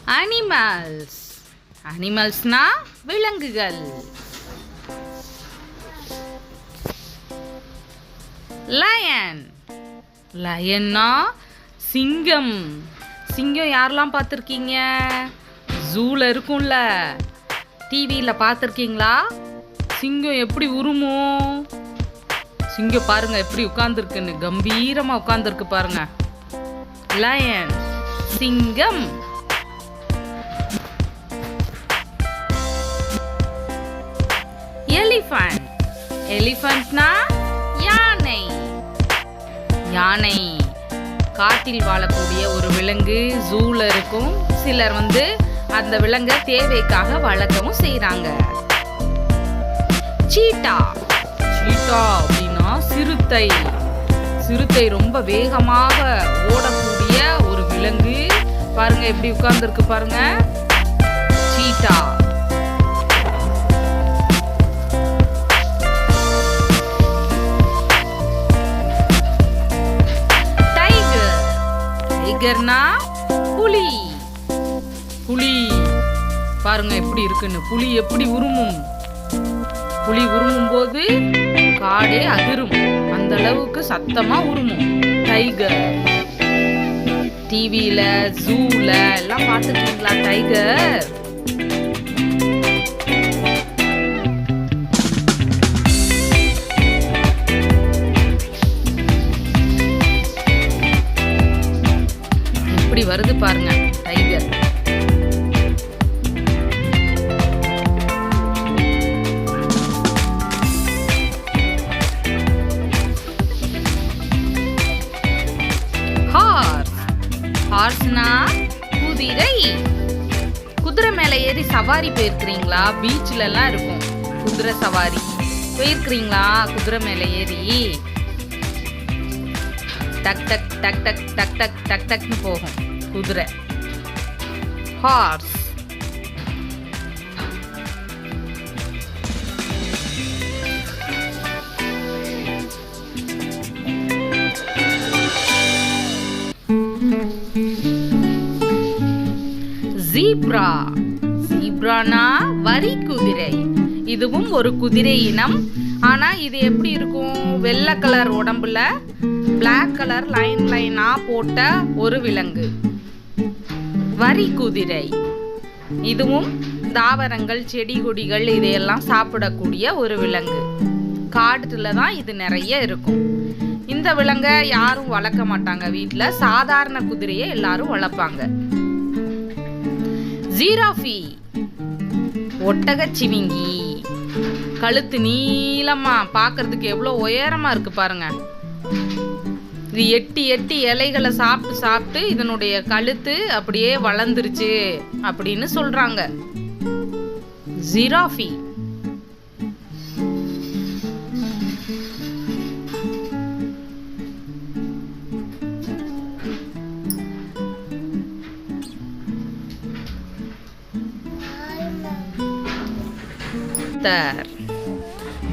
Animals. அனிமல்ஸ்னா விலங்குகள். Line. லயன்னா சிங்கம். சிங்கம் யாரெல்லாம் பார்த்துருக்கீங்க? ஜூல இருக்கும்ல, டிவியில் பார்த்துருக்கீங்களா? சிங்கம் எப்படி உருமும்? சிங்கம் பாருங்க எப்படி உட்கார்ந்துருக்குன்னு, கம்பீரமா உட்கார்ந்துருக்கு பாருங்க. லயன், சிங்கம். எலிஃபண்ட். எலிஃபண்ட்னா யானை. யானை காட்டில் வாழக்கூடிய ஒரு விலங்கு. ஜூல இருக்கும். சிலர் அந்த விலங்கை தேவைக்காக வளர்க்கவும் செய்றாங்க. சீட்டா. சீட்டா அப்படின்னா சிறுத்தை. சிறுத்தை ரொம்ப வேகமாக ஓடக்கூடிய ஒரு விலங்கு. பாருங்க எப்படி உட்கார்ந்துருக்கு பாருங்க. சீட்டா. டைகர். டைகர்னா புலி. புலி பாருங்க எப்படி இருக்குன்னு. புலி எப்படி உருமும்? புலி உருமும் போது காடே அதிரும். அந்த அளவுக்கு சத்தமா உருமும் டைகர். டிவியில ஜூல எல்லாம் பார்த்துருக்கீங்களா டைகர்? எப்படி வருது பாருங்க டைகர். ஹார்ஸ்னா குதிரை. குதிரை மேல ஏறி சவாரி போயிருக்கிறீங்களா? பீச்ல எல்லாம் இருக்கும் குதிரை சவாரி. போயிருக்கிறீங்களா குதிரை மேல ஏறி? டக் டக் டக் டக் டக் டக் டக் டக்னு போகும் குதிரை. ஹார்ஸ். ஜீப்ரா. ஜீப்ரானா வரி குதிரை. இதுவும் ஒரு குதிரை இனம். ஆனா இது எப்படி இருக்கும்? வெள்ளை கலர் உடம்புல பிளாக் கலர் லைன் லைனா போட்ட ஒரு விலங்கு. வரி குதிரை. இதுவும் தாவரங்கள் செடி கொடிகள் இதையெல்லாம் சாப்பிடக்கூடிய ஒரு விலங்கு. காட்டுல தான் இது நிறைய இருக்கும். இந்த விலங்கை யாரும் வளர்க்க மாட்டாங்க வீட்டுல. சாதாரண குதிரையை எல்லாரும் வளர்ப்பாங்க. ஜிராஃபி. ஒட்டகச்சிவிங்கி. கழுத்து நீளமா பார்க்கிறதுக்கு எவ்வளவு உயரமா இருக்கு பாருங்க. இது எட்டி எட்டி இலைகளை சாப்பிட்டு சாப்பிட்டு இதனுடைய கழுத்து அப்படியே வளர்ந்துருச்சு அப்படின்னு சொல்றாங்க. ஜிராஃபி.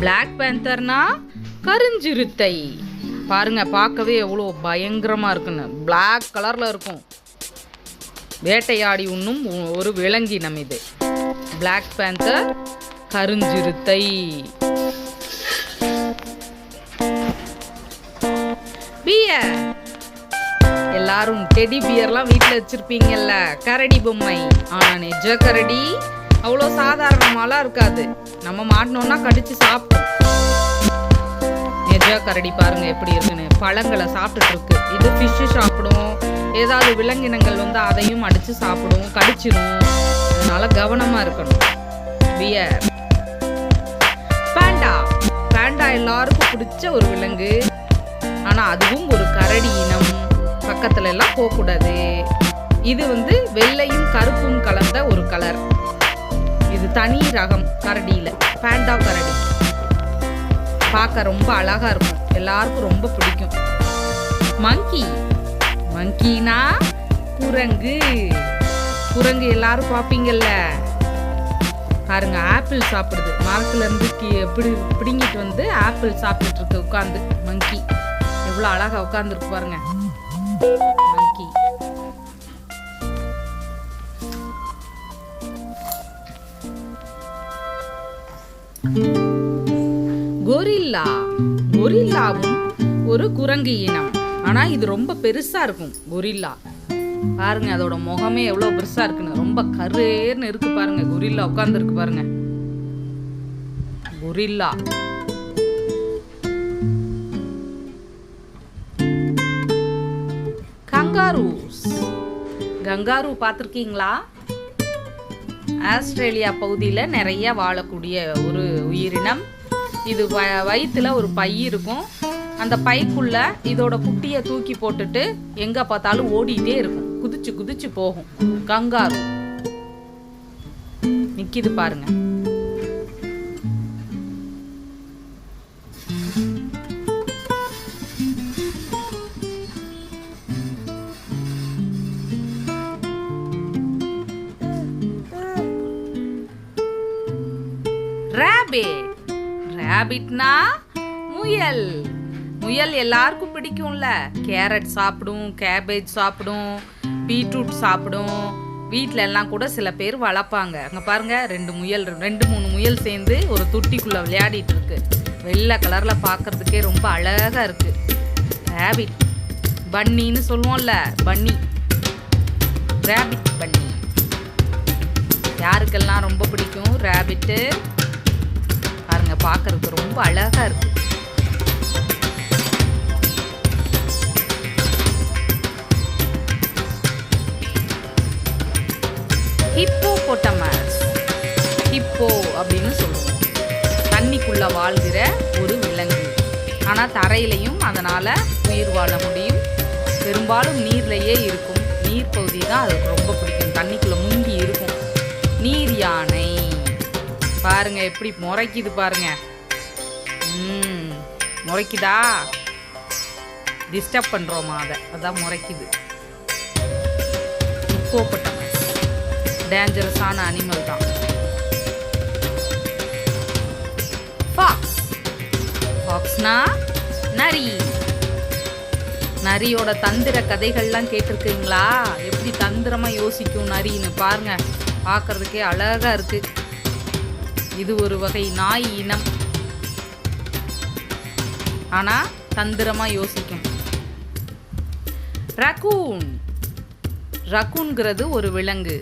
பிளாக் பேந்தர்னா கருஞ்சிறுத்தை. பாருங்க பார்க்கவே எவ்வளோ பயங்கரமா இருக்குன்னு. பிளாக் கலர்ல இருக்கும். வேட்டையாடி உண்ணும் ஒரு விலங்கினம் இது. பிளாக் பேந்தர், கருஞ்சிறுத்தை. பியர். எல்லாரும் டெடி பியர்லாம் வீட்டில் வச்சிருப்பீங்கல்ல, கரடி பொம்மை. ஆனா நிஜ கரடி அவ்வளோ சாதாரணமாலாம் இருக்காது. நம்ம மாட்டினோம்னா கடிச்சு சாப்பிடும். நிஜ கரடி பாருங்க எப்படி இருக்குன்னு. பழங்களை சாப்பிட்டுட்டு இருக்கு. இது ஃபிஷ் சாப்பிடும். ஏதாவது விலங்கினங்கள் அதையும் அடிச்சு சாப்பிடும், கடிச்சிடும். அதனால கவனமா இருக்கணும். பியர். பாண்டா. பாண்டா எல்லாருக்கும் பிடிச்ச ஒரு விலங்கு. ஆனா அதுவும் ஒரு கரடி இனம். பக்கத்துல எல்லாம் போகக்கூடாது. இது வெள்ளையும் கருப்பும் கலந்த ஒரு கலர். இது தனி ரகம் கரடியில. பாண்டா கரடி பார்க்க ரொம்ப அழகா இருக்கும். எல்லாருக்கும் ரொம்ப பிடிக்கும். மங்கி. மங்கினா குரங்கு. குரங்கு எல்லாரும் பார்ப்பீங்கல்ல. பாருங்க ஆப்பிள் சாப்பிடுது. மரத்துல இருந்து பிடிங்கிட்டு ஆப்பிள் சாப்பிட்டு இருக்கு உட்காந்து. மங்கி எவ்வளவு அழகா உட்கார்ந்துருக்கு பாருங்க. மங்கி. கொரில்லா. கொரில்லாவும் ஒரு குரங்கு இனம். ஆனா இது ரொம்ப பெருசா இருக்கும். கொரில்லா பாருங்க, அதோட முகமே எவ்வளவு பெருசா இருக்குன்னு. ரொம்ப கருன்னு இருக்கு பாருங்க. கொரில்லா உட்கார்ந்து இருக்கு பாருங்க. கொரில்லா. கங்காரூஸ். கங்காரு பார்த்துருக்கீங்களா? ஆஸ்திரேலியா பகுதியில் நிறைய வாழக்கூடிய ஒரு உயிரினம். இது வயிற்றுல ஒரு பை இருக்கும். அந்த பைக்குள்ள இதோட குட்டியை தூக்கி போட்டுட்டு எங்க பார்த்தாலும் ஓடிட்டே இருக்கும். குதிச்சு குதிச்சு போகும். கங்காரு நிக்கிது பாருங்க. ரேபிட். ரேபிட்னா முயல். முயல் எல்லாருக்கும் பிடிக்கும்ல. கேரட் சாப்பிடும், கேபேஜ் சாப்பிடும், பீட்ரூட் சாப்பிடும். வீட்டில எல்லாம் கூட சில பேர் வளர்ப்பாங்க. அங்கே பாருங்க, 2-3 முயல் சேர்ந்து ஒரு தொட்டிக்குள்ள விளையாடிட்டு இருக்கு. வெள்ளை கலர்ல பார்க்கறதுக்கே ரொம்ப அழகா இருக்கு. ரேபிட். பன்னின்னு சொல்லுவோம்ல, பன்னி. ரேபிட் பன்னி. யாருக்கெல்லாம் ரொம்ப பிடிக்கும் ரேபிட்டு? பாருங்க, பார்க்கறதுக்கு ரொம்ப அழகா இருக்கு. ஹிப்போபொட்டமஸ். ஹிப்போ அப்படின்னு சொல்லுவோம். தண்ணிக்குள்ள வாழ்கிற ஒரு விலங்கு. ஆனா தரையிலையும் அதனால உயிர் வாழ முடியும். பெரும்பாலும் நீர்லயே இருக்கும். நீர் பகுதி தான் அதுக்கு ரொம்ப பிடிக்கும். தண்ணிக்குள்ள முங்கி இருக்கும். நீர் யானை. பாருங்க எப்படி முறைக்குது பாருங்க. முறைக்குதா? டிஸ்டர்ப் பண்றோமா? அதான் முறைக்குது. ஹிப்போபொட்டமஸ் டேஞ்சரஸான அனிமல் தான். ஃபாக்ஸ். ஃபாக்ஸ்னா நரி. நரியோட தந்திர கதைகள்லாம் கேட்டிருக்கீங்களா? எப்படி தந்திரமா யோசிக்கும் நரின்னு பாருங்க. பார்க்கறதுக்கே அழகா இருக்கு. இது ஒரு வகை நாய் இனம். ஆனா தந்திரமா யோசிக்கும். ரக்கூன். ரக்கூன்கிறது ஒரு விலங்கு.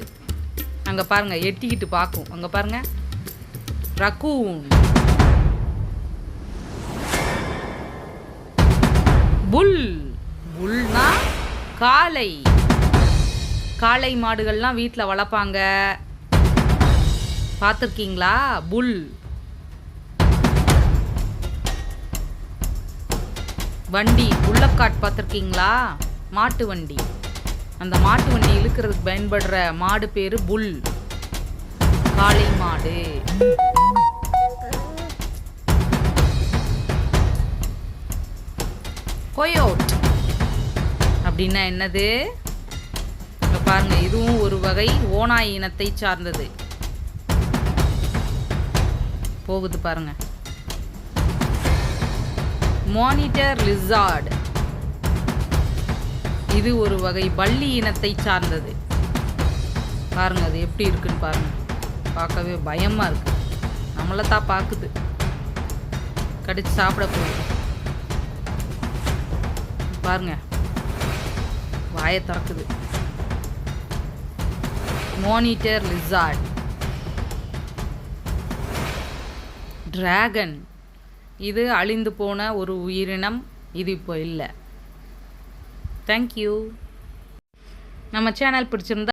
அங்க பாருங்க, எட்டிக்கிட்டு பார்க்கும். அங்க பாருங்க, ரக்கூன். புல். புல்னா காளை. காளை மாடுகள்லாம் வீட்டில் வளர்ப்பாங்க. பார்த்துருக்கீங்களா? புல். வண்டி புல்லக்காட் பார்த்துருக்கீங்களா? மாட்டு வண்டி. அந்த மாட்டு வண்டி இழுக்கிறதுக்கு பயன்படுற மாடு பேரு புல். காளை மாடு. கொயோட் அப்படின்னா என்னது? பாருங்க, இதுவும் ஒரு வகை ஓநாய் இனத்தை சார்ந்தது. போகுது பாருங்க. Monitor lizard. இது ஒரு வகை பல்லி இனத்தை சார்ந்தது. பாருங்க, அது எப்படி இருக்குன்னு பாருங்க. பார்க்கவே பயமா இருக்கு. நம்மளை தான் பார்க்குது. கடிச்சு சாப்பிட போகுது பாருங்க. வாயை திறக்குது. Monitor lizard. டிராகன். இது அழிந்து போன ஒரு உயிரினம். இது இப்போ இல்லை. தேங்க்யூ. நம்ம சேனல் பிடிச்சிருந்தா